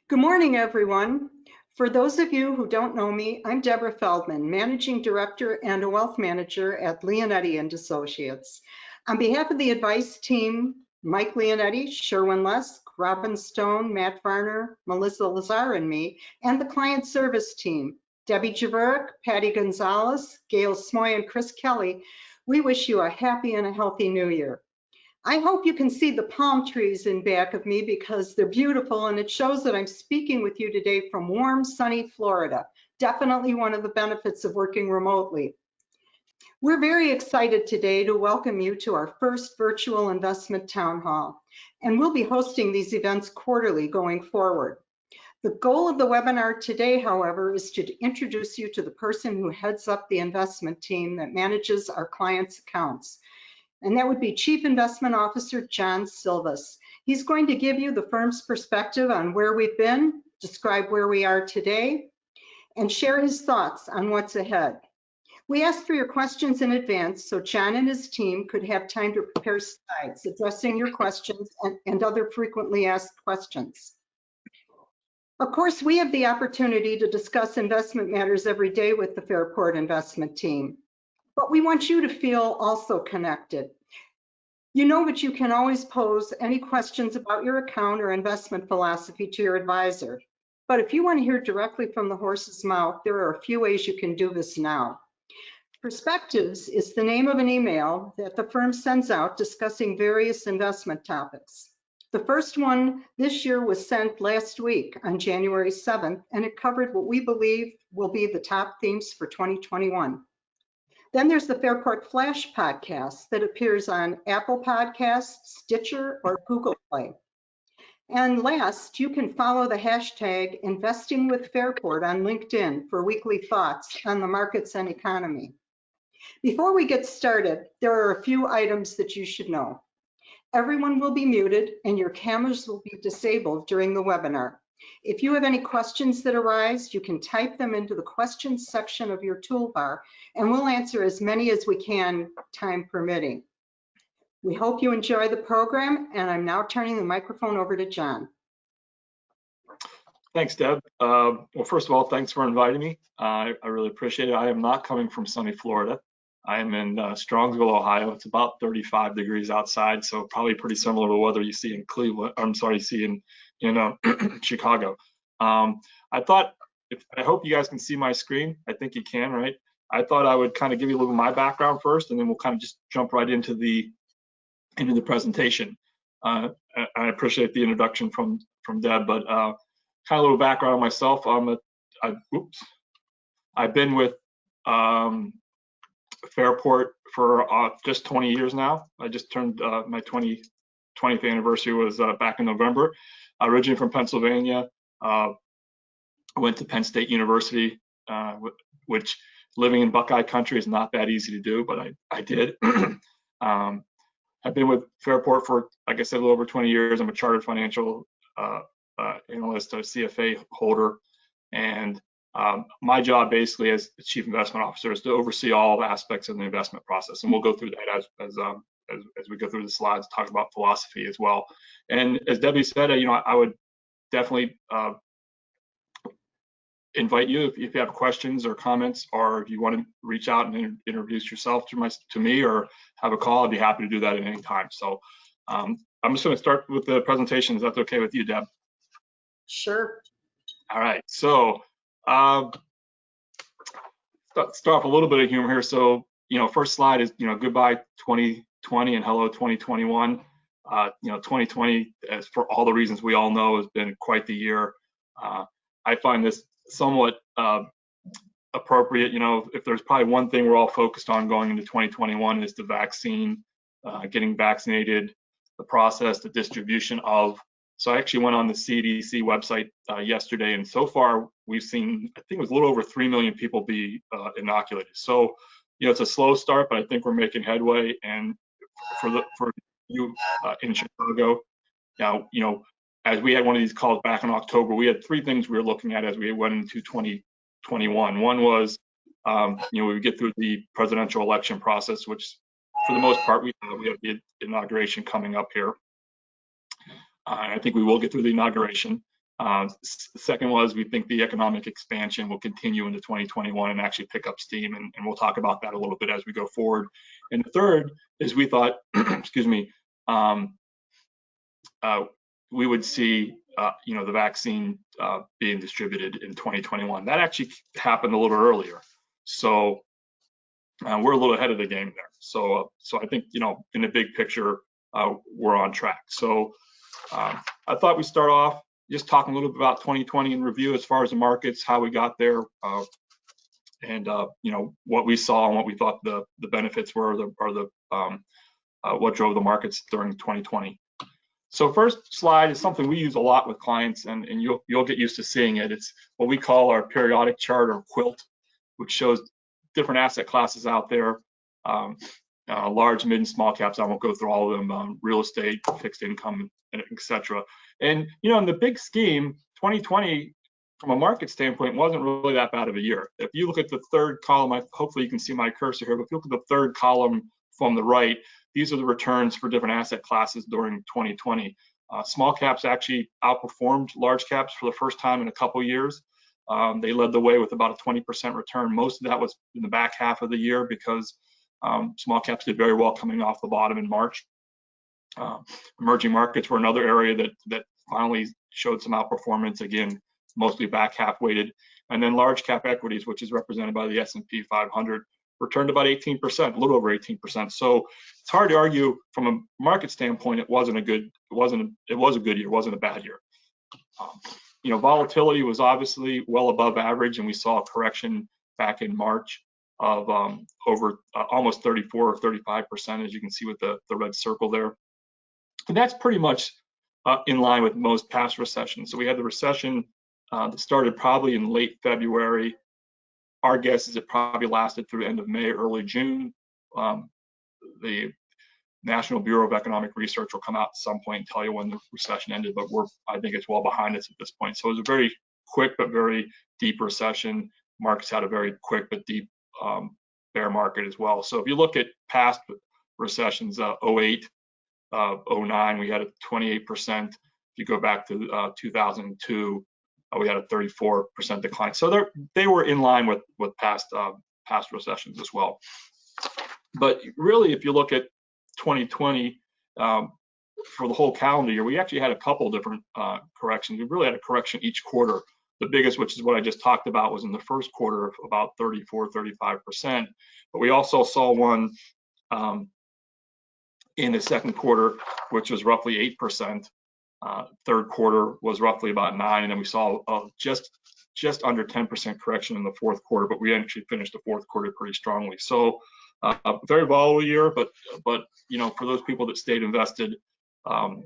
Good morning, everyone. For those of you who don't know me, I'm Deborah Feldman, Managing Director and a Wealth Manager at Leonetti & Associates. On behalf of the advice team, Mike Leonetti, Sherwin Lesk, Robin Stone, Matt Varner, Melissa Lazar, and me, and the client service team, Debbie Javerick, Patty Gonzalez, Gail Smoy, and Chris Kelly, we wish you a happy and a healthy new year. I hope you can see the palm trees in back of me because they're beautiful, and it shows that I'm speaking with you today from warm, sunny Florida. Definitely one of the benefits of working remotely. We're very excited today to welcome you to our first virtual investment town hall, and we'll be hosting these events quarterly going forward. The goal of the webinar today, however, is to introduce you to the person who heads up the investment team that manages our clients' accounts. And that would be Chief Investment Officer John Silvas. He's going to give you the firm's perspective on where we've been, describe where we are today, and share his thoughts on what's ahead. We asked for your questions in advance so John and his team could have time to prepare slides addressing your questions and other frequently asked questions. Of course, we have the opportunity to discuss investment matters every day with the Fairport investment team. But we want you to feel also connected. You know that you can always pose any questions about your account or investment philosophy to your advisor. But if you want to hear directly from the horse's mouth, there are a few ways you can do this now. Perspectives is the name of an email that the firm sends out discussing various investment topics. The first one this year was sent last week on January 7th, and it covered what we believe will be the top themes for 2021. Then there's the Fairport Flash podcast that appears on Apple Podcasts, Stitcher, or Google Play. And last, you can follow the hashtag Investing with Fairport on LinkedIn for weekly thoughts on the markets and economy. Before we get started, there are a few items that you should know. Everyone will be muted and your cameras will be disabled during the webinar. If you have any questions that arise, you can type them into the questions section of your toolbar, and we'll answer as many as we can, time permitting. We hope you enjoy the program, and I'm now turning the microphone over to John. Thanks, Deb. Well, first of all, thanks for inviting me. I really appreciate it. I am not coming from sunny Florida. I am in Strongsville, Ohio. It's about 35 degrees outside, so probably pretty similar to the weather you see in Cleveland. I'm sorry, you see in Chicago. I hope you guys can see my screen. I think you can, right? I thought I would kind of give you a little of my background first, and then we'll kind of just jump right into the presentation. I appreciate the introduction from Deb, but kind of a little background on myself. I've been with Fairport for just 20 years now. I just turned my 20th anniversary was back in November. Originally from Pennsylvania, I went to Penn State University, which living in Buckeye country is not that easy to do, but I did. I've been with Fairport for, like I said, a little over 20 years. I'm a chartered financial analyst, a CFA holder, and my job basically as the chief investment officer is to oversee all aspects of the investment process, and we'll go through that as we go through the slides, talk about philosophy as well. And as Debbie said, I would definitely invite you if you have questions or comments, or if you want to reach out and introduce yourself to me or have a call. I'd be happy to do that at any time. So I'm just going to start with the presentation. Is that okay with you, Deb? Sure. All right. So start off a little bit of humor here. So first slide is goodbye 2020 and hello 2021. 2020, as for all the reasons we all know, has been quite the year. I find this somewhat appropriate. If there's probably one thing we're all focused on going into 2021 is the vaccine, getting vaccinated, the process, the distribution of. So I actually went on the CDC website yesterday, and so far we've seen, I think it was a little over 3 million people be inoculated. So it's a slow start, but I think we're making headway. And for you in Chicago, now as we had one of these calls back in October, we had 3 things we were looking at as we went into 2021. One was, we would get through the presidential election process, which for the most part, we have the inauguration coming up here. I think we will get through the inauguration. Second was we think the economic expansion will continue into 2021 and actually pick up steam, and we'll talk about that a little bit as we go forward. And the third is we thought, excuse me, we would see the vaccine being distributed in 2021. That actually happened a little earlier, so we're a little ahead of the game there. So I think in the big picture we're on track. So I thought we'd start off just talking a little bit about 2020 in review as far as the markets, how we got there, and what we saw and what we thought the benefits were, what drove the markets during 2020. So first slide is something we use a lot with clients, and you'll get used to seeing it. It's what we call our periodic chart, or quilt, which shows different asset classes out there, large, mid, and small caps. I won't go through all of them, real estate, fixed income, etc. And in the big scheme, 2020, from a market standpoint, wasn't really that bad of a year. If you look at the third column, hopefully you can see my cursor here, but if you look at the third column from the right, these are the returns for different asset classes during 2020. Small caps actually outperformed large caps for the first time in a couple years. They led the way with about a 20% return. Most of that was in the back half of the year because small caps did very well coming off the bottom in March. Emerging markets were another area that finally showed some outperformance, again, mostly back half weighted. And then large cap equities, which is represented by the S&P 500, returned about 18%, a little over 18%. So it's hard to argue from a market standpoint. It was a good year, wasn't a bad year. Volatility was obviously well above average, and we saw a correction back in March of over almost 34 or 35%, as you can see with the red circle there. And that's pretty much in line with most past recessions. So we had the recession that started probably in late February. Our guess is it probably lasted through the end of May, early June. The National Bureau of Economic Research will come out at some point and tell you when the recession ended, but I think it's well behind us at this point. So it was a very quick but very deep recession. Markets had a very quick but deep bear market as well. So if you look at past recessions, 08, 09, we had a 28%. If you go back to 2002, we had a 34% decline. So they were in line with past recessions as well. But really, if you look at 2020, for the whole calendar year, we actually had a couple different corrections. We really had a correction each quarter. The biggest, which is what I just talked about, was in the first quarter of about 34, 35%. But we also saw one in the second quarter, which was roughly 8%. Third quarter was roughly about 9%, and then we saw just under 10% correction in the fourth quarter. But we actually finished the fourth quarter pretty strongly. So a very volatile year, but for those people that stayed invested, the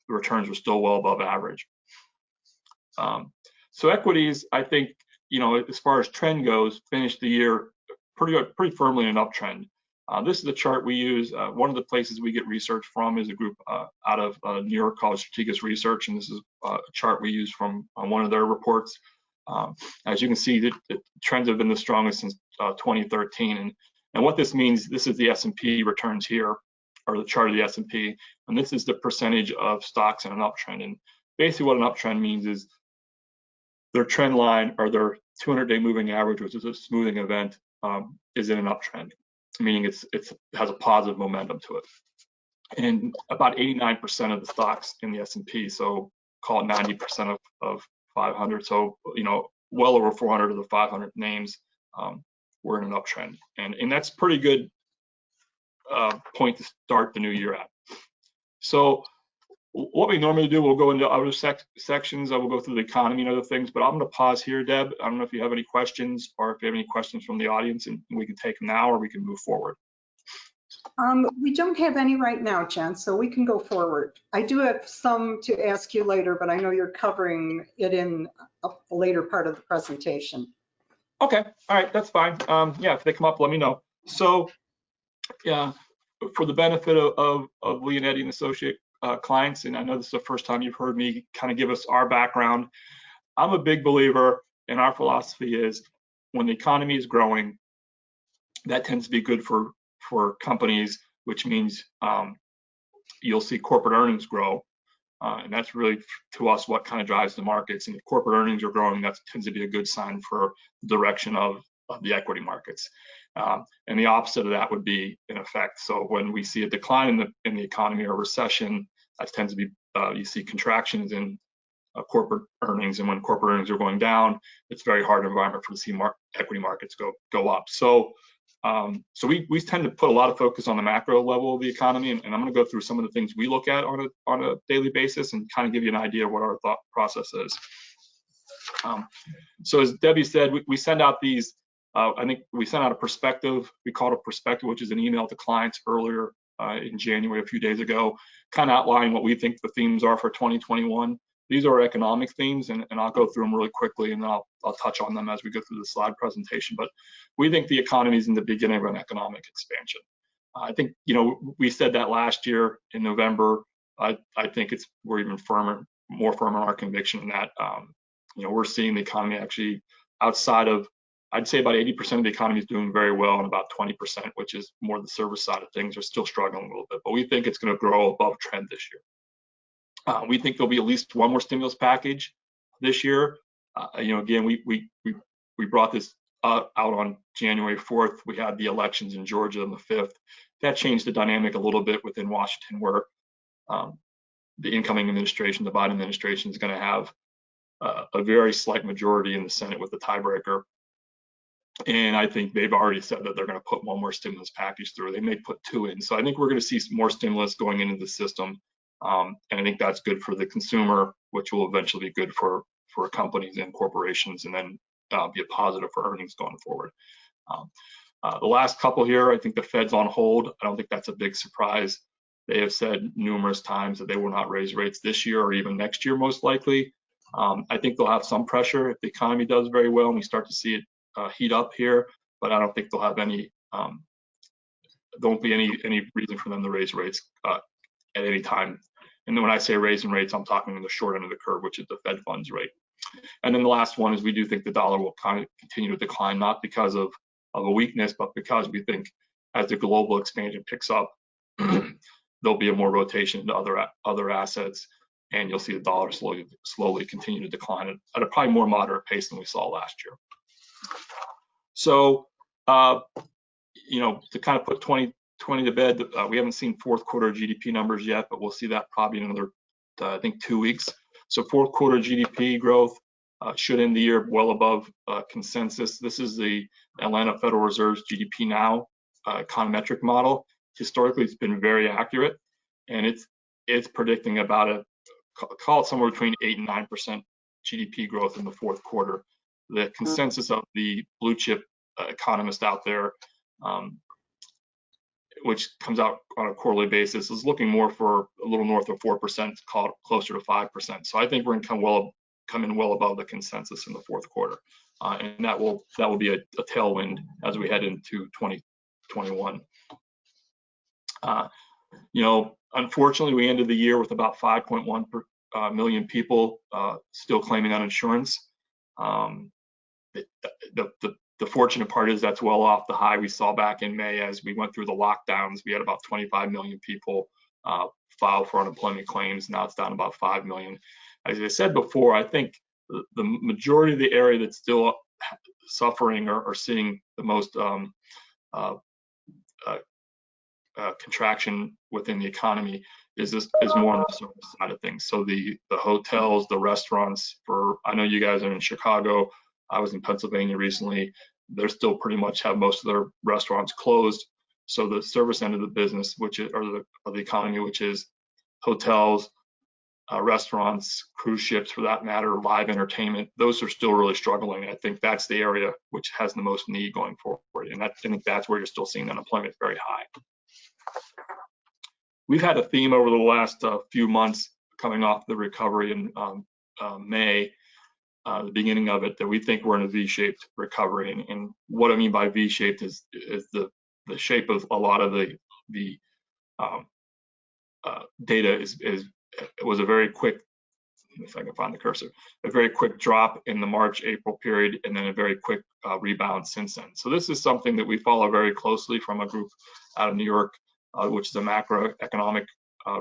returns were still well above average. So equities, I think, as far as trend goes, finished the year pretty firmly in an uptrend. This is the chart we use. One of the places we get research from is a group out of New York called Strategic Research, and this is a chart we use from one of their reports. As you can see, the trends have been the strongest since 2013, and what this means, this is the S&P returns here, or the chart of the S&P, and this is the percentage of stocks in an uptrend. And basically what an uptrend means is their trend line, or their 200-day moving average, which is a smoothing event, is in an uptrend, meaning it has a positive momentum to it. And about 89% of the stocks in the S&P, so call it 90% of 500, so well over 400 of the 500 names were in an uptrend, and that's pretty good point to start the new year at. So what we normally do, we'll go into other sections. I will go through the economy and other things, but I'm going to pause here, Deb. I don't know if you have any questions, or if you have any questions from the audience, and we can take them now, or we can move forward. We don't have any right now, Jen, so we can go forward. I do have some to ask you later, but I know you're covering it in a later part of the presentation. Okay, all right, that's fine. Yeah, if they come up, let me know. So, yeah, for the benefit of Leonetti and Associate clients, and I know this is the first time you've heard me kind of give us our background, I'm a big believer, and our philosophy is when the economy is growing, that tends to be good for companies, which means you'll see corporate earnings grow. and that's really, to us, what kind of drives the markets. And if corporate earnings are growing, that tends to be a good sign for direction of the equity markets. And the opposite of that would be in effect. So when we see a decline in the economy or recession, that tends to be, you see contractions in corporate earnings, and when corporate earnings are going down, it's a very hard environment for to see equity markets go up. So we tend to put a lot of focus on the macro level of the economy, and I'm going to go through some of the things we look at on a daily basis and kind of give you an idea of what our thought process is. So as Debbie said, we send out these. I think we sent out a perspective. We called it a perspective, which is an email to clients earlier in January, a few days ago, kind of outlining what we think the themes are for 2021. These are economic themes, and I'll go through them really quickly, and then I'll touch on them as we go through the slide presentation. But we think the economy is in the beginning of an economic expansion. I think, we said that last year in November. I think we're even more firm in our conviction that, we're seeing the economy actually outside of, I'd say about 80% of the economy is doing very well, and about 20%, which is more the service side of things, are still struggling a little bit. But we think it's going to grow above trend this year. We think there'll be at least one more stimulus package this year. Again, we brought this out on January 4th. We had the elections in Georgia on the 5th. That changed the dynamic a little bit within Washington, where the incoming administration, the Biden administration, is going to have a very slight majority in the Senate with the tiebreaker. And I think they've already said that they're going to put one more stimulus package through. They may put two in. So I think we're going to see more stimulus going into the system. And I think that's good for the consumer, which will eventually be good for companies and corporations, and then be a positive for earnings going forward. The last couple here, I think the Fed's on hold. I don't think that's a big surprise. They have said numerous times that they will not raise rates this year or even next year, most likely. I think they'll have some pressure if the economy does very well and we start to see it heat up here, but I don't think they'll have any, there won't be any reason for them to raise rates at any time. And then when I say raising rates, I'm talking on the short end of the curve, which is the Fed funds rate. And then the last one is we do think the dollar will kind of continue to decline, not because of a weakness, but because we think as the global expansion picks up, there'll be a more rotation into other assets, and you'll see the dollar slowly continue to decline at a probably more moderate pace than we saw last year. So, to kind of put 2020 to bed, we haven't seen fourth quarter GDP numbers yet, but we'll see that probably in another, I think, 2 weeks. So fourth quarter GDP growth should end the year well above consensus. This is the Atlanta Federal Reserve's GDP Now econometric model. Historically, it's been very accurate, and it's predicting about call it somewhere between 8 and 9% GDP growth in the fourth quarter. The consensus of the blue chip economist out there, which comes out on a quarterly basis, is looking more for a little north of 4%, closer to 5%. So I think we're going to come in well above the consensus in the fourth quarter, and that will be a tailwind as we head into 2021. Unfortunately, we ended the year with about 5.1 million people still claiming uninsurance. The fortunate part is that's well off the high we saw back in May as we went through the lockdowns. We had about 25 million people file for unemployment claims. Now it's down about 5 million. As I said before, I think the majority of the area that's still suffering or seeing the most contraction within the economy is more on the service side of things. So the hotels, the restaurants. I know you guys are in Chicago. I was in Pennsylvania recently. They're still pretty much have most of their restaurants closed. So the service end of the business, which is, or the economy, which is hotels, restaurants, cruise ships for that matter, live entertainment, those are still really struggling. I think that's the area which has the most need going forward. And I think that's where you're still seeing unemployment very high. We've had a theme over the last few months coming off the recovery in May, the beginning of it, that we think we're in a V-shaped recovery. And what I mean by V-shaped is the shape of a lot of the data was a very quick, if I can find the cursor, a very quick drop in the March-April period, and then a very quick rebound since then. So this is something that we follow very closely from a group out of New York, which is a macroeconomic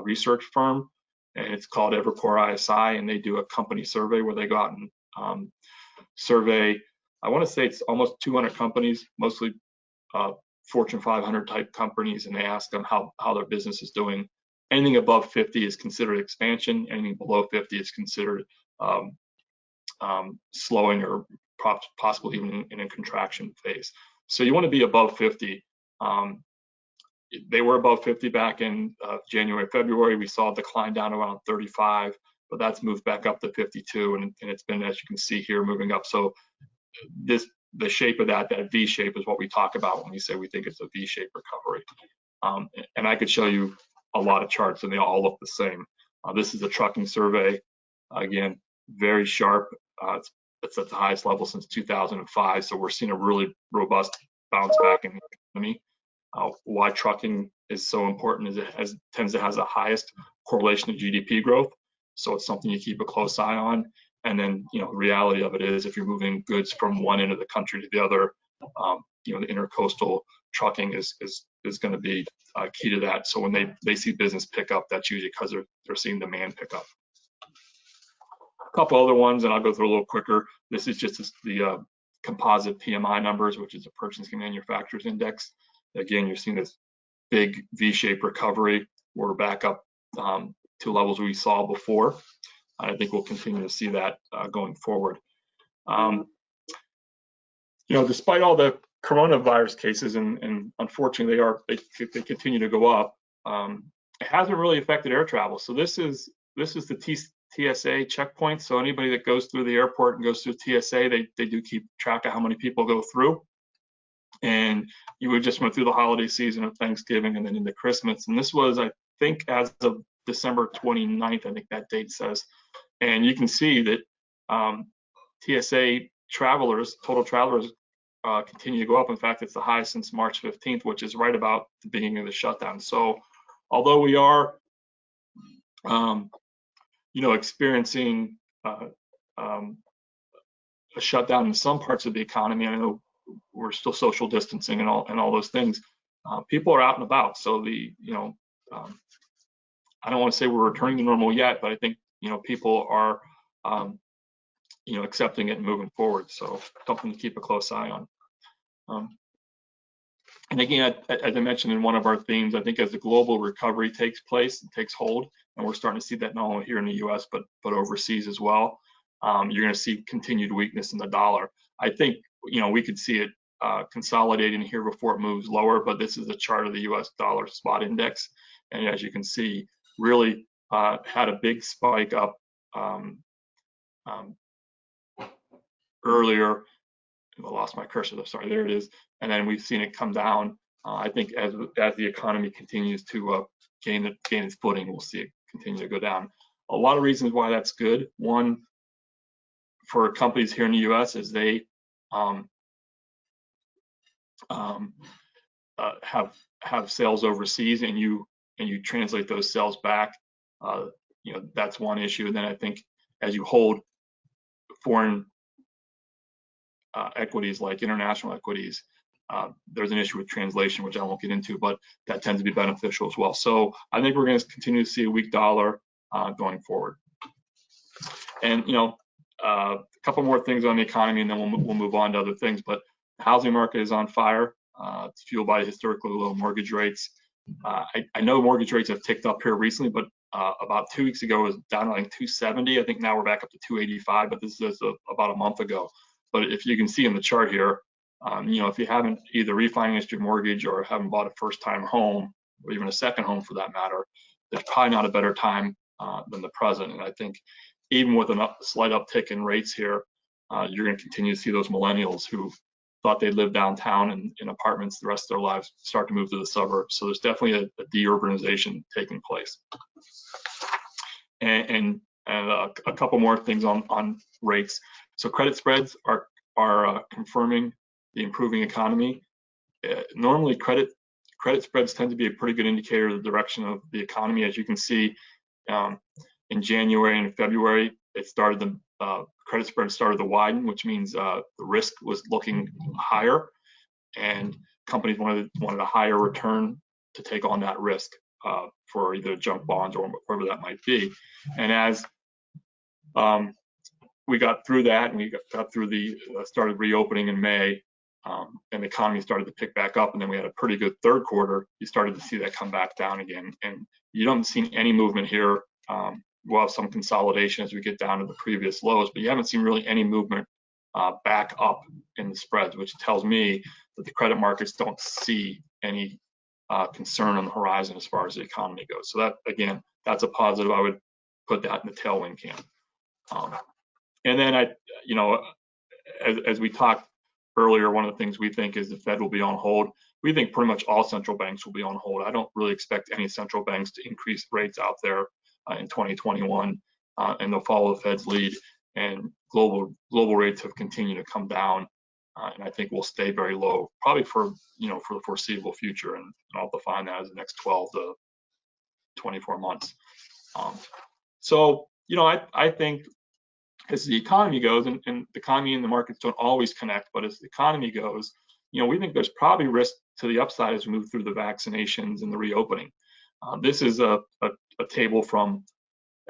research firm. and it's called Evercore ISI, and they do a company survey where they go out and survey, I want to say it's almost 200 companies, mostly Fortune 500 type companies, and they ask them how their business is doing. Anything above 50 is considered expansion. Anything below 50 is considered slowing or possibly even in a contraction phase. So you want to be above 50. They were above 50 back in January, February. We saw a decline down around 35, but that's moved back up to 52, and it's been, as you can see here, moving up. So the shape of that V shape is what we talk about when we say we think it's a V-shaped recovery. And I could show you a lot of charts, and they all look the same. This is a trucking survey. Again, very sharp. It's at the highest level since 2005. So we're seeing a really robust bounce back in the economy. Why trucking is so important is it tends to have the highest correlation to GDP growth. So it's something you keep a close eye on. And then, the reality of it is, if you're moving goods from one end of the country to the other, the intercoastal trucking is going to be key to that. So when they see business pick up, that's usually because they're seeing demand pick up. A couple other ones, and I'll go through a little quicker. This is just the composite PMI numbers, which is a Purchasing Manufacturers Index. Again, you're seeing this big V-shaped recovery. We're back up to levels we saw before. I think we'll continue to see that going forward. Despite all the coronavirus cases, and unfortunately they continue to go up, it hasn't really affected air travel. So this is the TSA checkpoint. So anybody that goes through the airport and goes through TSA, they do keep track of how many people go through. And you would just went through the holiday season of Thanksgiving and then into Christmas. And this was, I think, as of December 29th, I think that date says. And you can see that TSA travelers, total travelers, continue to go up. In fact, it's the highest since March 15th, which is right about the beginning of the shutdown. So although we are, experiencing a shutdown in some parts of the economy, I know we're still social distancing and all those things. People are out and about. So I don't want to say we're returning to normal yet, but I think, people are, accepting it and moving forward. So something to keep a close eye on. And again, as I mentioned in one of our themes, I think as the global recovery takes place and takes hold, and we're starting to see that not only here in the US, but overseas as well, you're going to see continued weakness in the dollar. I think, we could see it consolidating here before it moves lower, but this is a chart of the US dollar spot index. And as you can see, really had a big spike up earlier. I lost my cursor, sorry, there it is. And then we've seen it come down. I think as the economy continues to gain its footing, we'll see it continue to go down. A lot of reasons why that's good. One, for companies here in the US, is they have sales overseas, and you translate those sales back. That's one issue. And then I think as you hold foreign equities like international equities, there's an issue with translation, which I won't get into, but that tends to be beneficial as well. So I think we're going to continue to see a weak dollar going forward. And a couple more things on the economy, and then we'll move on to other things. But the housing market is on fire. It's fueled by historically low mortgage rates. I know mortgage rates have ticked up here recently, but about 2 weeks ago it was down to like 270. I think now we're back up to 285, but this is about a month ago. But if you can see in the chart here, if you haven't either refinanced your mortgage or haven't bought a first-time home, or even a second home for that matter, there's probably not a better time than the present. And I think even with a slight uptick in rates here, you're going to continue to see those millennials who thought they'd live downtown in apartments the rest of their lives start to move to the suburbs. So there's definitely a deurbanization taking place. And a couple more things on rates. So credit spreads are confirming the improving economy. Normally, credit spreads tend to be a pretty good indicator of the direction of the economy. As you can see, in January and February, credit spread started to widen, which means the risk was looking higher, and companies wanted a higher return to take on that risk. for either junk bonds or whatever that might be. And as we got through that, and we got through the started reopening in May, and the economy started to pick back up, and then we had a pretty good third quarter. You started to see that come back down again, and you don't see any movement here. We'll have some consolidation as we get down to the previous lows, but you haven't seen really any movement back up in the spreads, which tells me that the credit markets don't see any concern on the horizon as far as the economy goes. So that, again, that's a positive. I would put that in the tailwind camp. And then as we talked earlier, one of the things we think is the Fed will be on hold. We think pretty much all central banks will be on hold. I don't really expect any central banks to increase rates out there in 2021, and they'll follow the Fed's lead. And global rates have continued to come down, and I think will stay very low, probably for the foreseeable future. And I'll define that as the next 12 to 24 months. So I think as the economy goes, and the economy and the markets don't always connect, but as the economy goes, we think there's probably risk to the upside as we move through the vaccinations and the reopening. This is a table from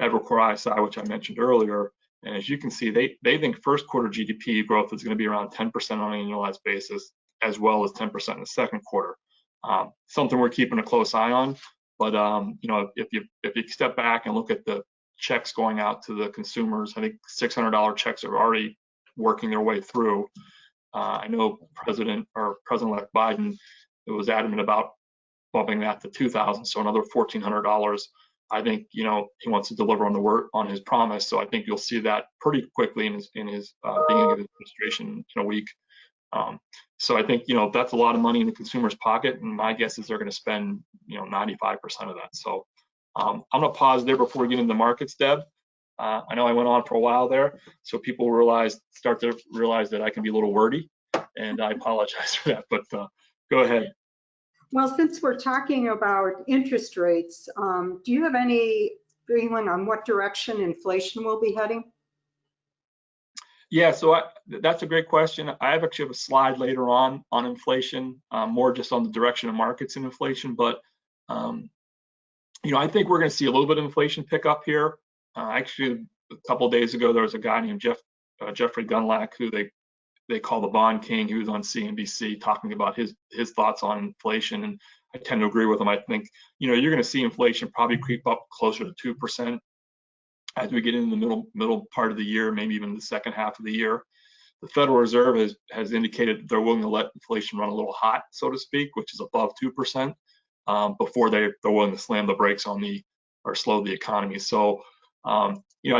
Evercore ISI, which I mentioned earlier, and as you can see, they think first quarter GDP growth is going to be around 10% on an annualized basis, as well as 10% in the second quarter. Something we're keeping a close eye on, but if you step back and look at the checks going out to the consumers, I think $600 checks are already working their way through. I know President-elect Biden was adamant about bumping that to $2,000, so another $1,400. I think he wants to deliver on his promise, so I think you'll see that pretty quickly in his beginning of his administration in a week. So I think that's a lot of money in the consumer's pocket, and my guess is they're going to spend 95% of that. So I'm going to pause there before we get into the markets, Deb. I know I went on for a while there, so people start to realize that I can be a little wordy, and I apologize for that, but go ahead. Well, since we're talking about interest rates, do you have any feeling on what direction inflation will be heading? Yeah, so that's a great question. I actually have a slide later on inflation, more just on the direction of markets and inflation, but I think we're going to see a little bit of inflation pick up here. Actually, a couple of days ago, there was a guy named Jeffrey Gundlach, who they call the bond king. He was on CNBC talking about his thoughts on inflation, and I tend to agree with him. I think you're going to see inflation probably creep up closer to 2% as we get into the middle part of the year, maybe even the second half of the year. The Federal Reserve has indicated that they're willing to let inflation run a little hot, so to speak, which is above 2%, before they're willing to slam the brakes on or slow the economy. So I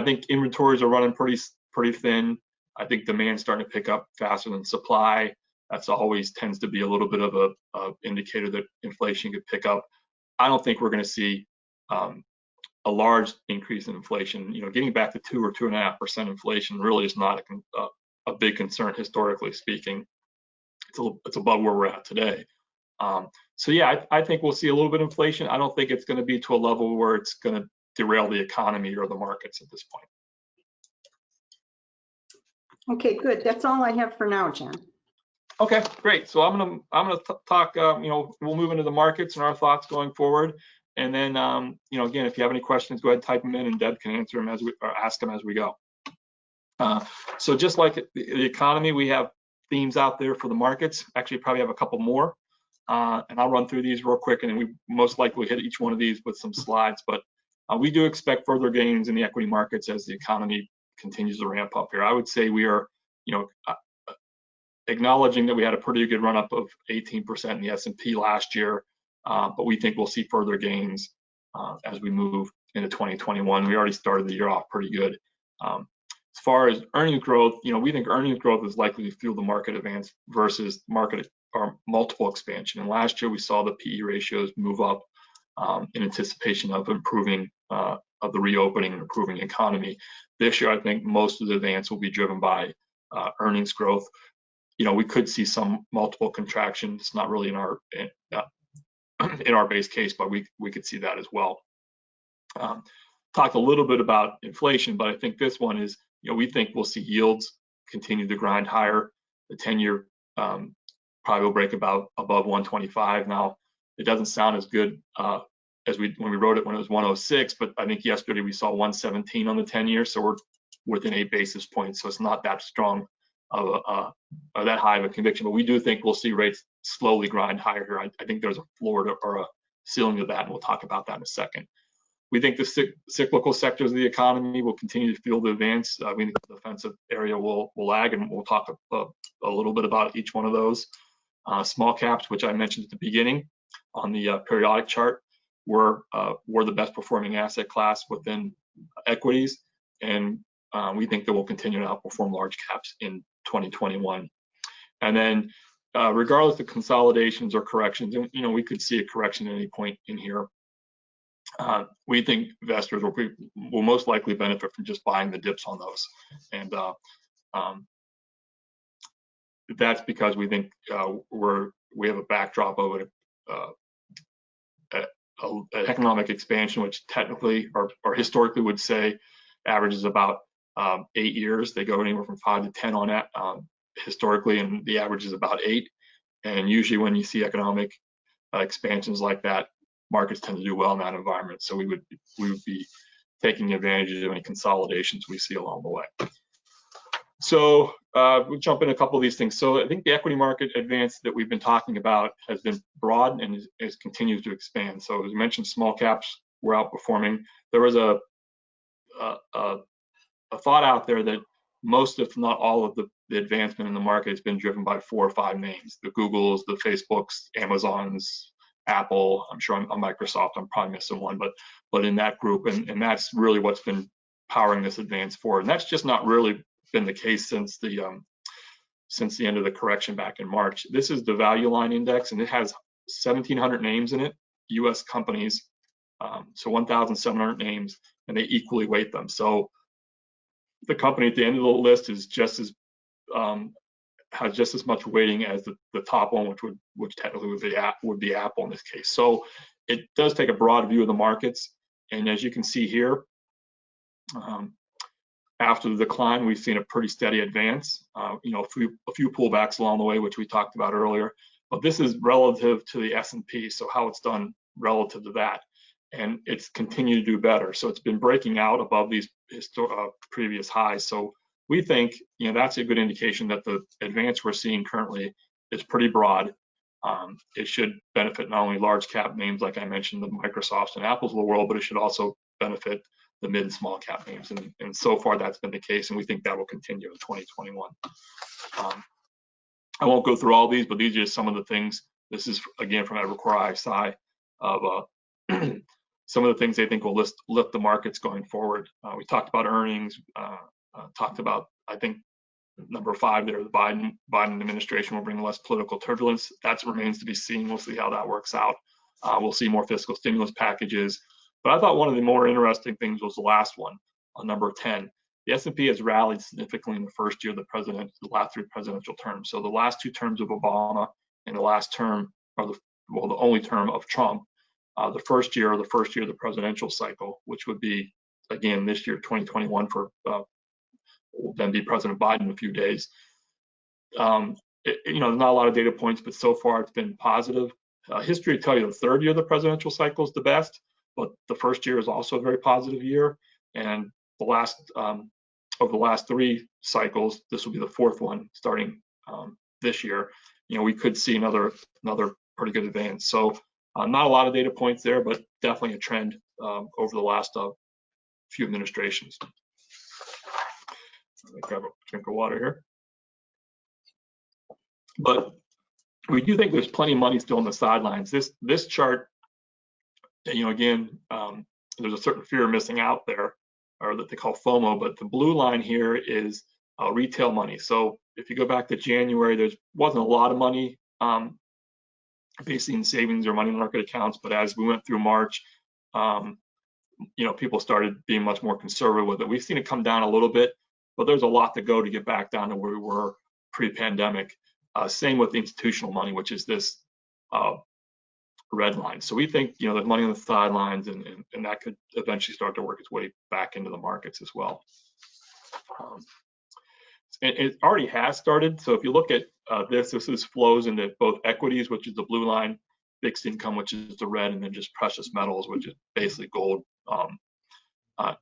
think inventories are running pretty thin. I think demand's starting to pick up faster than supply. That's always tends to be a little bit of a indicator that inflation could pick up. I don't think we're going to see a large increase in inflation. Getting back to 2 or 2.5% inflation really is not a big concern historically speaking. It's above where we're at today. So yeah, I think we'll see a little bit of inflation. I don't think it's going to be to a level where it's going to derail the economy or the markets at this point. Okay, good. That's all I have for now, John. Okay, great. So I'm gonna talk. We'll move into the markets and our thoughts going forward. And then, again, if you have any questions, go ahead and type them in, and Deb can answer them or ask them as we go. So just like the economy, we have themes out there for the markets. Actually, probably have a couple more, and I'll run through these real quick, and then we most likely hit each one of these with some slides. But we do expect further gains in the equity markets as the economy continues to ramp up here. I would say we are, acknowledging that we had a pretty good run up of 18% in the S&P last year, but we think we'll see further gains as we move into 2021. We already started the year off pretty good. As far as earnings growth, we think earnings growth is likely to fuel the market advance versus market or multiple expansion. And last year we saw the PE ratios move up in anticipation of improving of the reopening and improving economy. This year, I think most of the advance will be driven by earnings growth. We could see some multiple contraction. It's not really in our base case, but we could see that as well. Talked a little bit about inflation, but I think this one is, we think we'll see yields continue to grind higher. The 10-year probably will break above 125. Now, it doesn't sound as good when we wrote it when it was 106, but I think yesterday we saw 117 on the 10-year, so we're within 8 basis points, so it's not that strong of that high of a conviction. But we do think we'll see rates slowly grind higher here. I think there's a floor or a ceiling to that, and we'll talk about that in a second. We think the cyclical sectors of the economy will continue to fuel the advance. We think the defensive area will lag, and we'll talk a little bit about each one of those. Small caps, which I mentioned at the beginning on the periodic chart, were the best performing asset class within equities, and we think that will continue to outperform large caps in 2021. And then, regardless of consolidations or corrections, we could see a correction at any point in here. We think investors will most likely benefit from just buying the dips on those, and that's because we think we have a backdrop of an economic expansion, which technically or historically would say averages about 8 years. They go anywhere from 5 to 10 on that historically, and the average is about 8. And usually when you see economic expansions like that, markets tend to do well in that environment. So we would be taking advantage of any consolidations we see along the way. So we'll jump in a couple of these things. So I think the equity market advance that we've been talking about has been broad and continues to expand. So as I mentioned, small caps were outperforming. There was a thought out there that most, if not all, of the advancement in the market has been driven by 4 or 5 names: the Googles, the Facebooks, Amazons, Apple. I'm sure on Microsoft, I'm probably missing one, but in that group, and that's really what's been powering this advance forward. And that's just not really been the case since the end of the correction back in March. This is the value line index, and it has 1,700 names in it, U.S. companies, so 1,700 names, and they equally weight them. So the company at the end of the list is has just as much weighting as the top one, which technically would be Apple in this case. So it does take a broad view of the markets, and as you can see here, after the decline, we've seen a pretty steady advance. A few pullbacks along the way, which we talked about earlier. But this is relative to the S&P, so how it's done relative to that, and it's continued to do better. So it's been breaking out above these previous highs. So we think that's a good indication that the advance we're seeing currently is pretty broad. It should benefit not only large cap names like I mentioned, the Microsofts and Apples of the world, but it should also benefit the mid and small cap names, and so far that's been the case, and we think that will continue in 2021. I won't go through all these, but these are just some of the things. This is again from Evercore ISI of some of the things they think will lift the markets going forward. We talked about earnings, talked about, I think, number 5 there, the Biden administration will bring less political turbulence. That remains to be seen. We'll see how that works out. We'll see more fiscal stimulus packages. But I thought one of the more interesting things was the last one, on number 10. The S&P has rallied significantly in the first year of the last 3 presidential terms. So the last 2 terms of Obama and the last term, the only term of Trump, the first year of the presidential cycle, which would be, again, this year, 2021, will then be President Biden in a few days. There's not a lot of data points, but so far it's been positive. History will tell you the 3rd year of the presidential cycle is the best, but the first year is also a very positive year. And the last of the last 3 cycles, this will be the 4th one starting this year. We could see another pretty good advance. So not a lot of data points there, but definitely a trend over the last few administrations. Let me grab a drink of water here. But we do think there's plenty of money still on the sidelines. This chart, again, there's a certain fear of missing out there, or that they call FOMO, but the blue line here is retail money. So if you go back to January, there wasn't a lot of money basically in savings or money market accounts, but as we went through March, people started being much more conservative with it. We've seen it come down a little bit, but there's a lot to go to get back down to where we were pre-pandemic. Same with institutional money, which is this red line. So we think there's money on the sidelines, and that could eventually start to work its way back into the markets as well. It already has started. So if you look at this is flows into both equities, which is the blue line, fixed income, which is the red, and then just precious metals, which is basically gold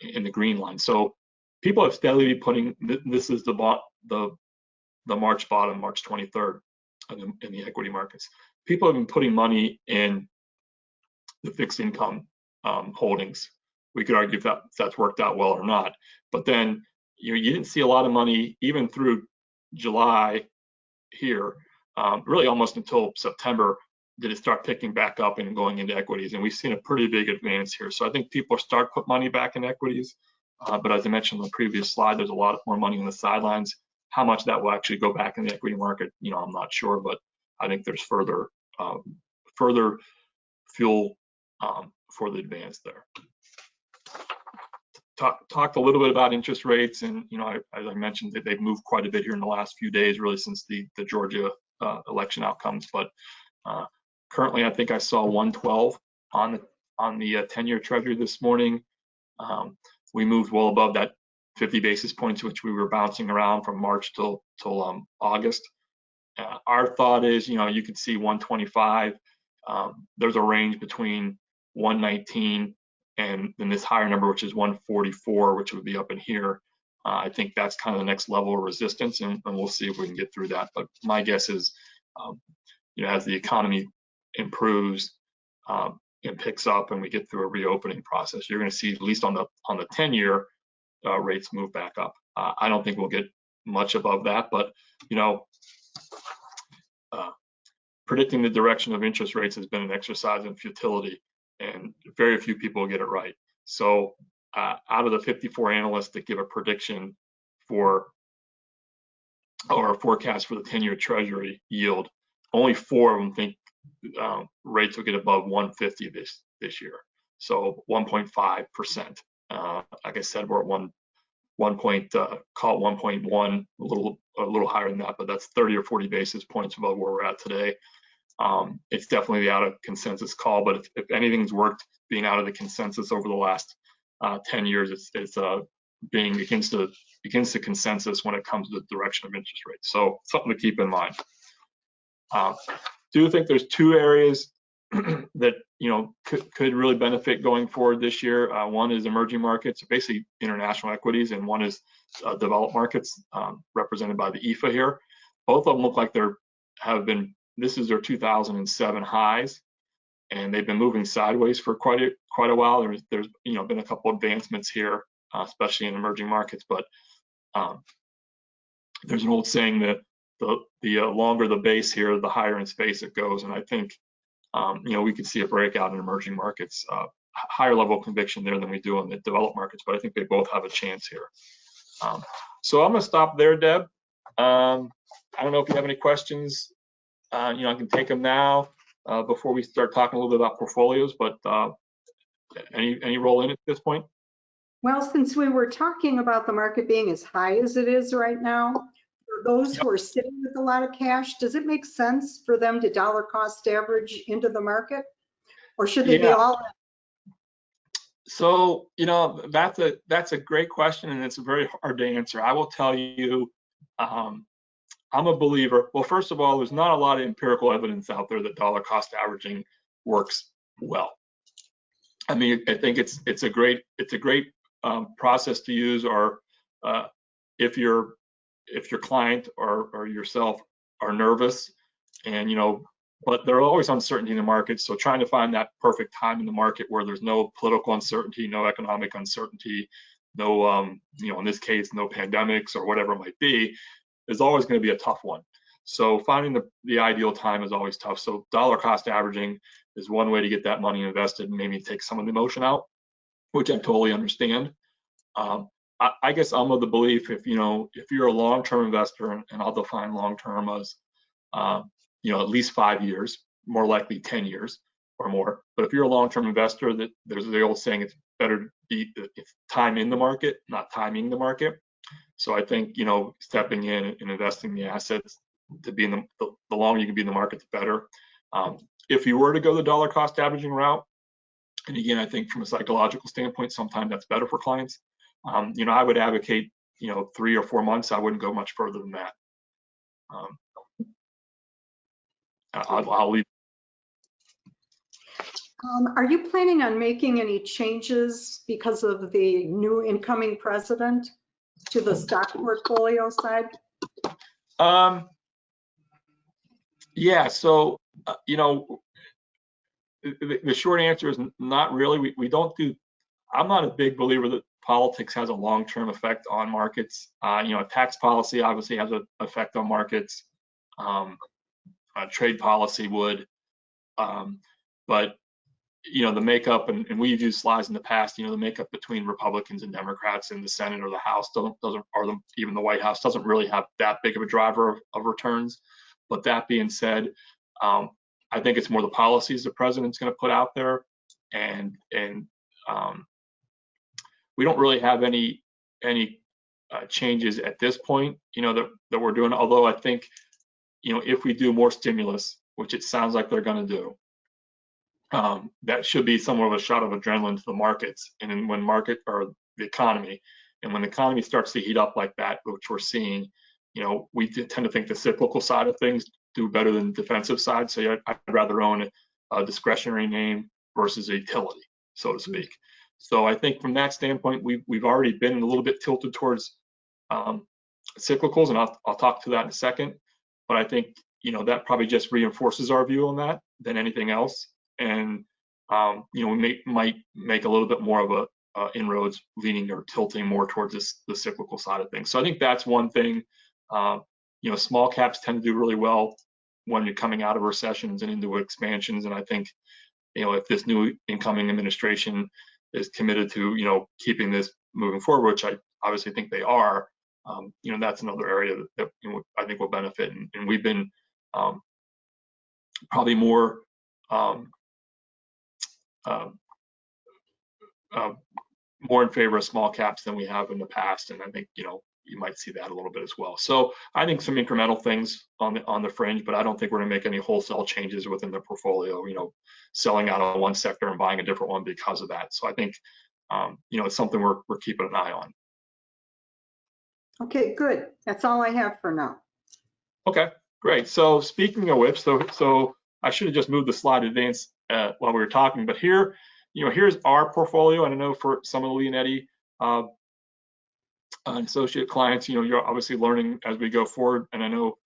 in the green line. So people have steadily been putting, this is the March bottom, March 23rd in the equity markets. People have been putting money in the fixed income holdings. We could argue if that's worked out well or not, but then you didn't see a lot of money even through July here, really almost until September did it start picking back up and going into equities, and we've seen a pretty big advance here. So I think people are starting to put money back in equities, but as I mentioned on the previous slide, there's a lot more money on the sidelines. How much that will actually go back in the equity market, I'm not sure, but I think there's further fuel for the advance there. Talked a little bit about interest rates, and as I mentioned, they've moved quite a bit here in the last few days, really since the Georgia election outcomes. But currently, I think I saw 112 on the 10-year Treasury this morning. We moved well above that 50 basis points, which we were bouncing around from March till August. Our thought is, you could see 125. There's a range between 119 and then this higher number, which is 144, which would be up in here. I think that's kind of the next level of resistance, and we'll see if we can get through that. But my guess is, as the economy improves and picks up, and we get through a reopening process, you're going to see, at least on the 10-year, rates move back up. I don't think we'll get much above that, but predicting the direction of interest rates has been an exercise in futility, and very few people get it right. So out of the 54 analysts that give a prediction for or a forecast for the 10-year Treasury yield, only 4 of them think rates will get above 150 this year. So 1.5%. Like I said, we're at call it 1.1, a little higher than that, but that's 30 or 40 basis points above where we're at today. It's definitely the out of consensus call, but if anything's worked being out of the consensus over the last 10 years, it's being against the consensus when it comes to the direction of interest rates. So something to keep in mind. Do think there's 2 areas that could really benefit going forward this year. One is emerging markets, basically international equities, and one is developed markets, represented by the EFA here. Both of them look like this is their 2007 highs, and they've been moving sideways for quite a while. There's been a couple advancements here, especially in emerging markets, but there's an old saying that the longer the base here, the higher in space it goes, and I think we could see a breakout in emerging markets, higher level of conviction there than we do in the developed markets, but I think they both have a chance here. So I'm going to stop there, Deb. I don't know if you have any questions. I can take them now before we start talking a little bit about portfolios, but any roll in at this point? Well, since we were talking about the market being as high as it is right now, for those who are sitting with a lot of cash, does it make sense for them to dollar cost average into the market, or should they be all in? So that's a great question, and it's very hard to answer. I will tell you, I'm a believer. Well, first of all, there's not a lot of empirical evidence out there that dollar cost averaging works well. I mean, I think it's a great process to use, or if your client or yourself are nervous, and but there are always uncertainty in the market. So trying to find that perfect time in the market where there's no political uncertainty, no economic uncertainty, no in this case, no pandemics or whatever it might be, is always going to be a tough one. So finding the ideal time is always tough. So dollar cost averaging is one way to get that money invested and maybe take some of the emotion out, which I totally understand. I guess I'm of the belief, if you're a long-term investor, and I'll define long-term as at least 5 years, more likely 10 years or more. But if you're a long-term investor, that there's the old saying, it's better to be time in the market, not timing the market. So I think stepping in and investing in the assets to be in the longer you can be in the market, the better. If you were to go the dollar cost averaging route, and again, I think from a psychological standpoint, sometimes that's better for clients. I would advocate 3 or 4 months. I wouldn't go much further than that. I'll leave. Are you planning on making any changes because of the new incoming president to the stock portfolio side? Yeah, so, the short answer is not really. We don't do, I'm not a big believer that politics has a long-term effect on markets. Tax policy obviously has an effect on markets. Trade policy would, but the makeup, and we've used slides in the past, the makeup between Republicans and Democrats in the Senate or the House even the White House doesn't really have that big of a driver of returns. But that being said, I think it's more the policies the president's going to put out there, and we don't really have any changes at this point, that we're doing. Although I think, if we do more stimulus, which it sounds like they're going to do, that should be somewhat of a shot of adrenaline to the markets, and then when the economy starts to heat up like that, which we're seeing, we tend to think the cyclical side of things do better than the defensive side. So I'd rather own a discretionary name versus a utility, so to speak. So I think from that standpoint, we've already been a little bit tilted towards cyclicals, and I'll talk to that in a second. But I think that probably just reinforces our view on that than anything else. And we might make a little bit more of a inroads leaning or tilting more towards the cyclical side of things. So I think that's one thing. Small caps tend to do really well when you're coming out of recessions and into expansions. And I think, if this new incoming administration is committed to, keeping this moving forward, which I obviously think they are, that's another area that I think will benefit. And we've been probably more more in favor of small caps than we have in the past, and I think you might see that a little bit as well. So I think some incremental things on the fringe, but I don't think we're going to make any wholesale changes within the portfolio. Selling out of one sector and buying a different one because of that. So I think it's something we're keeping an eye on. Okay, good. That's all I have for now. Okay, great. So speaking of which, so I should have just moved the slide advance while we were talking, but here, here's our portfolio. And I know for some of the Leonetti associate clients, you're obviously learning as we go forward. And I know,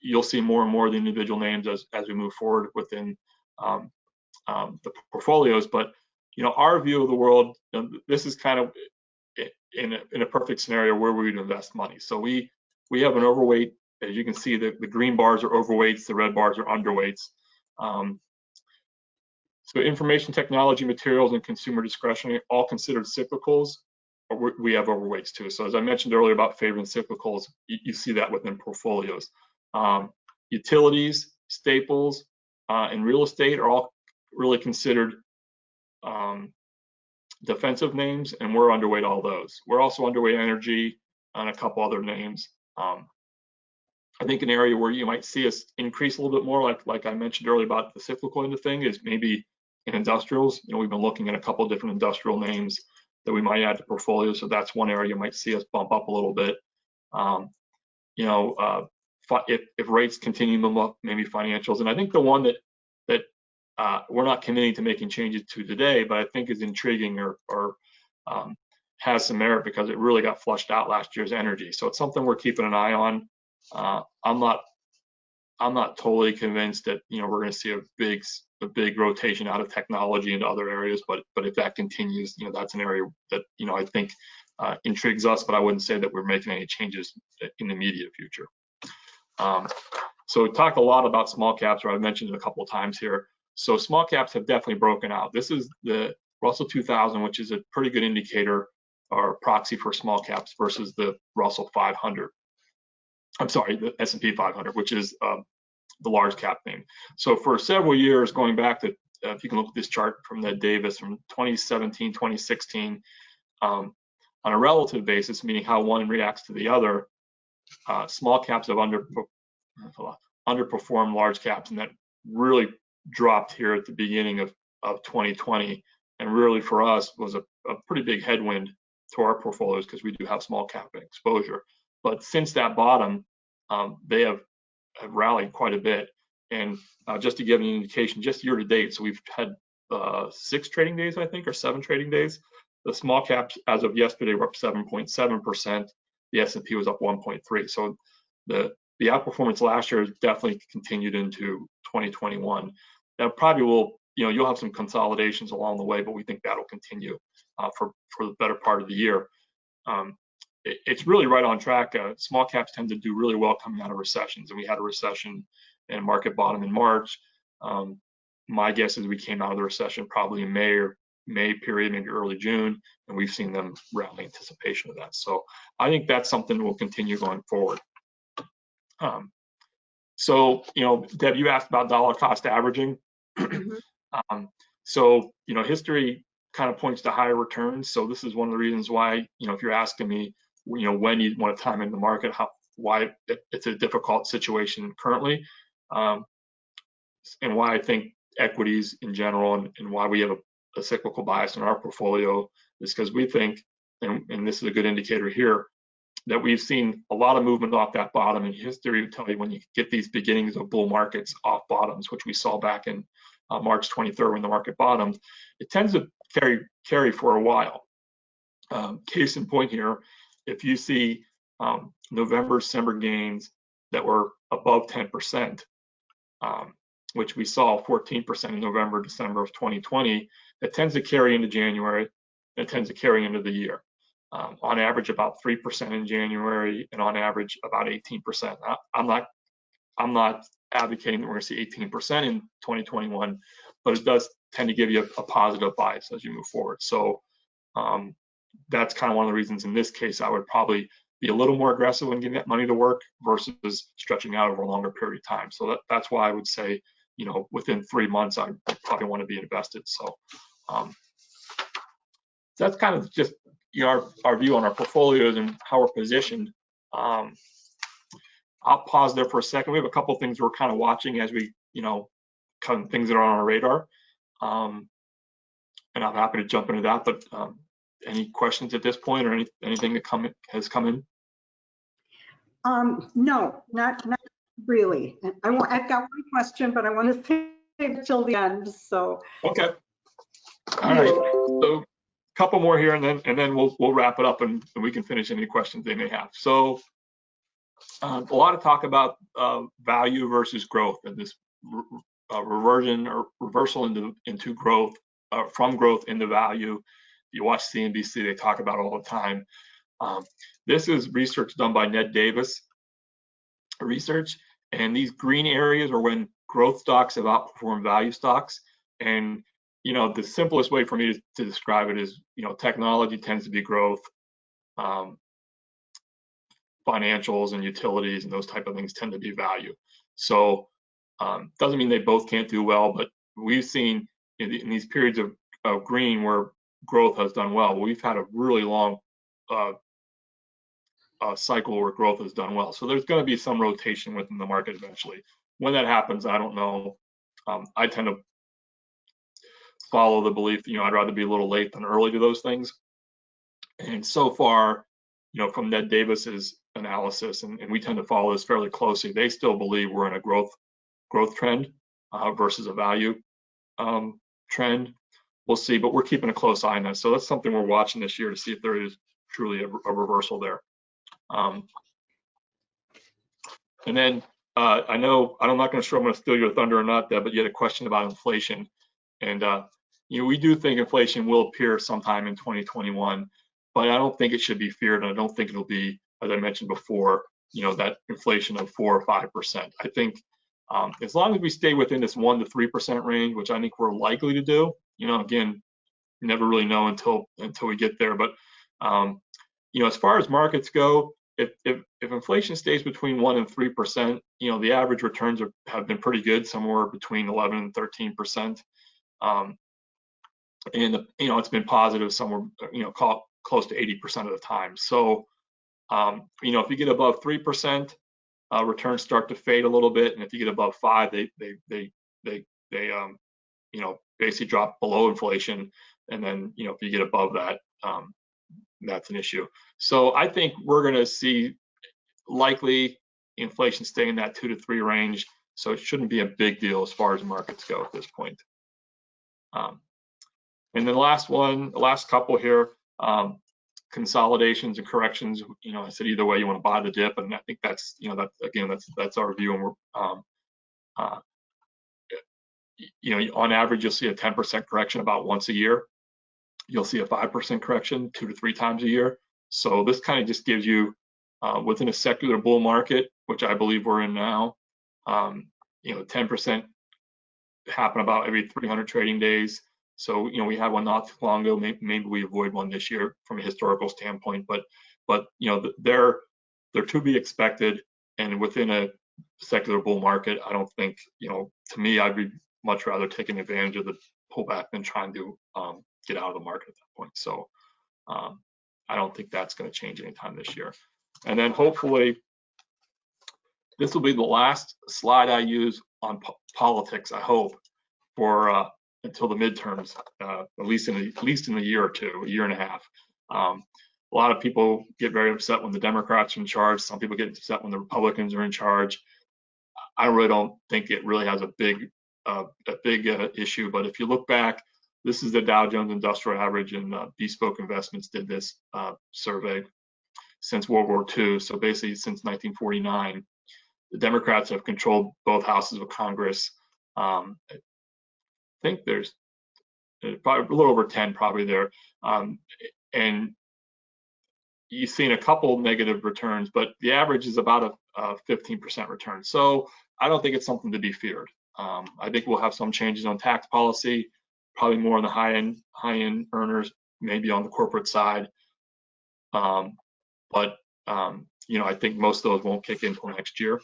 you'll see more and more of the individual names as we move forward within the portfolios. But, our view of the world, this is kind of in a perfect scenario where we would invest money. So we have an overweight. As you can see, the green bars are overweights, the red bars are underweights. So information technology, materials, and consumer discretionary, all considered cyclicals, or we have overweights too. So as I mentioned earlier about favoring cyclicals, you see that within portfolios. Utilities, staples, and real estate are all really considered defensive names, and we're underweight all those. We're also underweight energy and a couple other names. I think an area where you might see us increase a little bit more, like I mentioned earlier about the cyclical end of thing, is maybe in industrials. We've been looking at a couple of different industrial names that we might add to portfolio. So that's one area you might see us bump up a little bit. If rates continue to move up, maybe financials. And I think the one that we're not committing to making changes to today, but I think is intriguing or has some merit because it really got flushed out last year's energy. So it's something we're keeping an eye on. I'm not totally convinced that we're going to see a big rotation out of technology into other areas, but if that continues, that's an area that I think intrigues us. But I wouldn't say that we're making any changes in the immediate future. So we talked a lot about small caps, or I mentioned it a couple of times here. So small caps have definitely broken out. This is the Russell 2000, which is a pretty good indicator or proxy for small caps versus the Russell 500. I'm sorry, the S&P 500, which is the large cap name. So for several years, going back to, if you can look at this chart from Ned Davis from 2017, 2016, on a relative basis, meaning how one reacts to the other, small caps have underperformed large caps, and that really dropped here at the beginning of 2020, and really for us was a pretty big headwind to our portfolios because we do have small cap exposure. But since that bottom, they have rallied quite a bit. And just to give an indication, just year to date, so we've had 6 trading days, I think, or 7 trading days. The small caps as of yesterday were up 7.7%. The S&P was up 1.3. So the outperformance last year has definitely continued into 2021. That probably will, you'll have some consolidations along the way, but we think that'll continue for the better part of the year. It's really right on track. Small caps tend to do really well coming out of recessions, and we had a recession and market bottom in March. My guess is we came out of the recession probably in May period, maybe early June, and we've seen them rally in anticipation of that. So I think that's something we'll continue going forward. So, Deb, you asked about dollar cost averaging. So, history kind of points to higher returns. So this is one of the reasons why, if you're asking me, when you want to time in the market, why it's a difficult situation currently, and why I think equities in general and why we have a cyclical bias in our portfolio is because we think, and this is a good indicator here, that we've seen a lot of movement off that bottom. And history would tell you when you get these beginnings of bull markets off bottoms, which we saw back in March 23rd when the market bottomed, it tends to carry for a while. Case in point here, if you see November, December gains that were above 10%, which we saw 14% in November, December of 2020, that tends to carry into January, and tends to carry into the year. On average, about 3% in January, and on average, about 18%. I'm not advocating that we're going to see 18% in 2021, but it does tend to give you a positive bias as you move forward. So that's kind of one of the reasons in this case I would probably be a little more aggressive when getting that money to work versus stretching out over a longer period of time. So that's why I would say, within 3 months, I probably want to be invested. So that's kind of just our view on our portfolios and how we're positioned. I'll pause there for a second. We have a couple of things we're kind of watching as we, kind of things that are on our radar. And I'm happy to jump into that, but any questions at this point, or anything that has come in? No, not really. I've got one question, but I want to save it till the end. So okay, all right. So a couple more here, and then we'll wrap it up, and we can finish any questions they may have. So a lot of talk about value versus growth, and this reversion or reversal into growth, from growth into value. You watch CNBC, they talk about it all the time. This is research done by Ned Davis research, and these green areas are when growth stocks have outperformed value stocks. And the simplest way for me to describe it is, technology tends to be growth, financials and utilities and those type of things tend to be value. So doesn't mean they both can't do well, but we've seen in these periods of green where growth has done well. We've had a really long cycle where growth has done well. So there's going to be some rotation within the market eventually. When that happens, I don't know. I tend to follow the belief, I'd rather be a little late than early to those things. And so far, from Ned Davis's analysis, and we tend to follow this fairly closely, they still believe we're in a growth trend versus a value trend. We'll see, but we're keeping a close eye on that. So that's something we're watching this year to see if there is truly a reversal there. And then I'm not going to sure I'm going to steal your thunder or not, Deb, but you had a question about inflation. And we do think inflation will appear sometime in 2021, but I don't think it should be feared, and I don't think it'll be, as I mentioned before, that inflation of 4 or 5%. I think as long as we stay within this 1 to 3% range, which I think we're likely to do, again, you never really know until we get there. But as far as markets go, if inflation stays between 1 and 3%, the average returns have been pretty good, somewhere between 11 and 13%. And it's been positive somewhere, close to 80% of the time. So if you get above 3%, returns start to fade a little bit, and if you get above 5, they basically drop below inflation, and then if you get above that, that's an issue. So I think we're going to see likely inflation stay in that 2 to 3 range, So it shouldn't be a big deal as far as markets go at this point. And then the last couple here, consolidations and corrections. You know, I said either way you want to buy the dip, and I think that's, you know, that again, that's our view. And we're you know, on average you'll see a 10% correction about once a year. You'll see a 5% correction 2 to 3 times a year. So this kind of just gives you within a secular bull market, which I believe we're in now, you know, 10% happen about every 300 trading days. So, you know, we had one not too long ago. Maybe we avoid one this year from a historical standpoint, but you know, they're to be expected. And within a secular bull market, I don't think, you know, to me, I'd be much rather taking advantage of the pullback than trying to get out of the market at that point. So I don't think that's going to change anytime this year. And then hopefully this will be the last slide I use on politics, I hope, for until the midterms, at least in a year or two, a year and a half. A lot of people get very upset when the Democrats are in charge. Some people get upset when the Republicans are in charge. I really don't think it really has a big issue. But if you look back, this is the Dow Jones Industrial Average, and Bespoke Investments did this survey since World War II. So basically, since 1949, the Democrats have controlled both houses of Congress. I think there's probably a little over 10 probably there, and you've seen a couple negative returns, but the average is about a 15% return. So I don't think it's something to be feared. I think we'll have some changes on tax policy, probably more on the high end earners, maybe on the corporate side. But you know, I think most of those won't kick in until next year.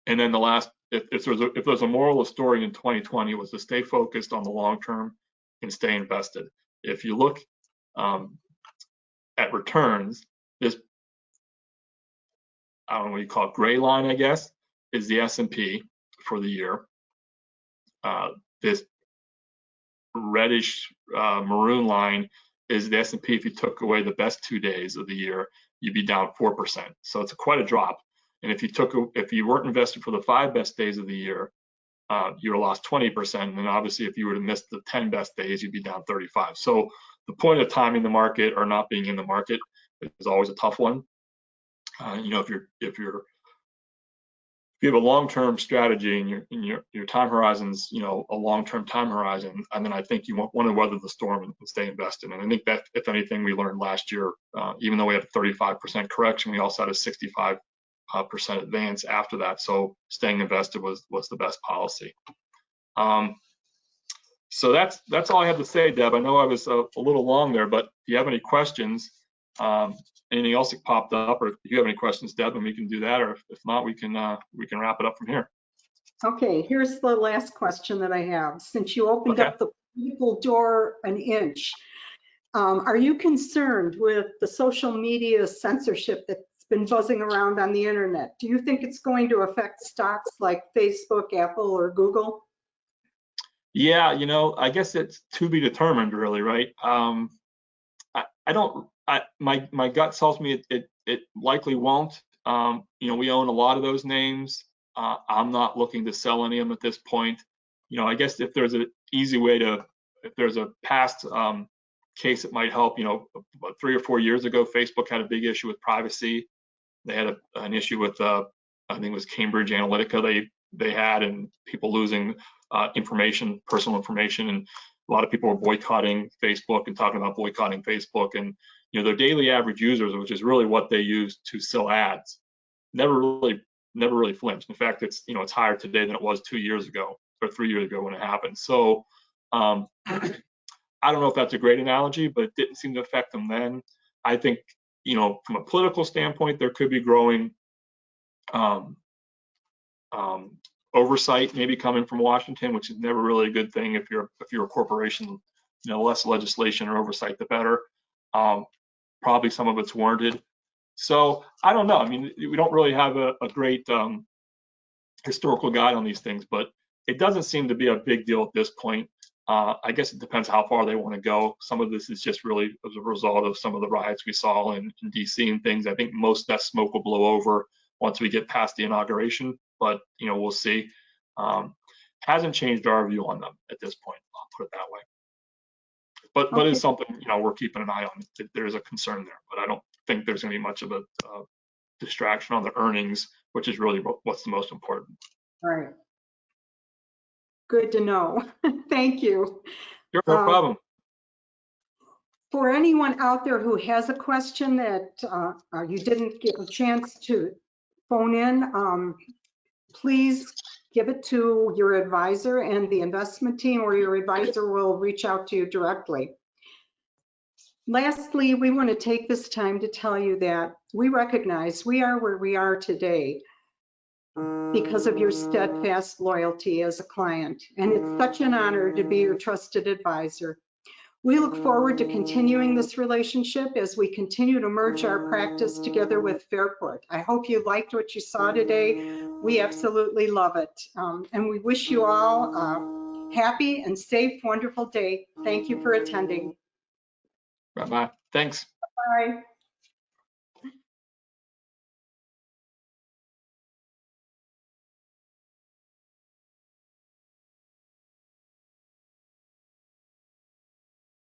And then the last, if there's a moral of the story in 2020, was to stay focused on the long term and stay invested. If you look at returns, this, I don't know what you call it, gray line, I guess, is the S&P for the year. This reddish maroon line is the S&P. If you took away the best 2 days of the year, you'd be down 4%. So it's quite a drop. And if you weren't invested for the 5 best days of the year, you would have lost 20%. And obviously, if you would have missed the 10 best days, you'd be down 35. So the point of timing the market or not being in the market is always a tough one. You know, if you have a long-term strategy and your time horizon's, you know, a long-term time horizon, and then I think you want to weather the storm and stay invested. And I think that, if anything, we learned last year, even though we had a 35% correction, we also had a 65% advance after that. So staying invested was the best policy. So that's all I have to say, Deb. I know I was a little long there, but if you have any questions, anything else that popped up, or if you have any questions, Deb, then we can do that, or if not, we can wrap it up from here. Okay, here's the last question that I have. Since you opened up the political door an inch, are you concerned with the social media censorship that's been buzzing around on the internet? Do you think it's going to affect stocks like Facebook, Apple, or Google? Yeah, you know, I guess it's to be determined, really, right? My gut tells me it likely won't. You know, we own a lot of those names. I'm not looking to sell any of them at this point. You know, I guess if there's an easy way to, if there's a past case that might help, you know, about 3 or 4 years ago, Facebook had a big issue with privacy. They had an issue with, I think it was Cambridge Analytica they had, and people losing information, personal information, and a lot of people were boycotting Facebook and talking about boycotting Facebook. And you know, their daily average users, which is really what they use to sell ads, never really flinched. In fact, it's, you know, it's higher today than it was 2 years ago or 3 years ago when it happened. So I don't know if that's a great analogy, but it didn't seem to affect them then. I think, you know, from a political standpoint, there could be growing oversight maybe coming from Washington, which is never really a good thing. If you're a corporation, you know, less legislation or oversight, the better. Probably some of it's warranted. So I don't know. I mean, we don't really have a great historical guide on these things, but it doesn't seem to be a big deal at this point. I guess it depends how far they want to go. Some of this is just really as a result of some of the riots we saw in DC and things. I think most of that smoke will blow over once we get past the inauguration. but we'll see. Hasn't changed our view on them at this point. I'll put it that way. But Okay. it's something we're keeping an eye on. There's a concern there, but I don't think there's going to be much of a distraction on the earnings, which is really what's the most important. Right. Good to know. Thank you. Sure, no problem. For anyone out there who has a question that you didn't get a chance to phone in, please give it to your advisor, and the investment team or your advisor will reach out to you directly. Lastly, we want to take this time to tell you that we recognize we are where we are today because of your steadfast loyalty as a client, and it's such an honor to be your trusted advisor. We look forward to continuing this relationship as we continue to merge our practice together with Fairport. I hope you liked what you saw today. We absolutely love it. And we wish you all a happy and safe, wonderful day. Thank you for attending. Bye-bye. Thanks. Bye.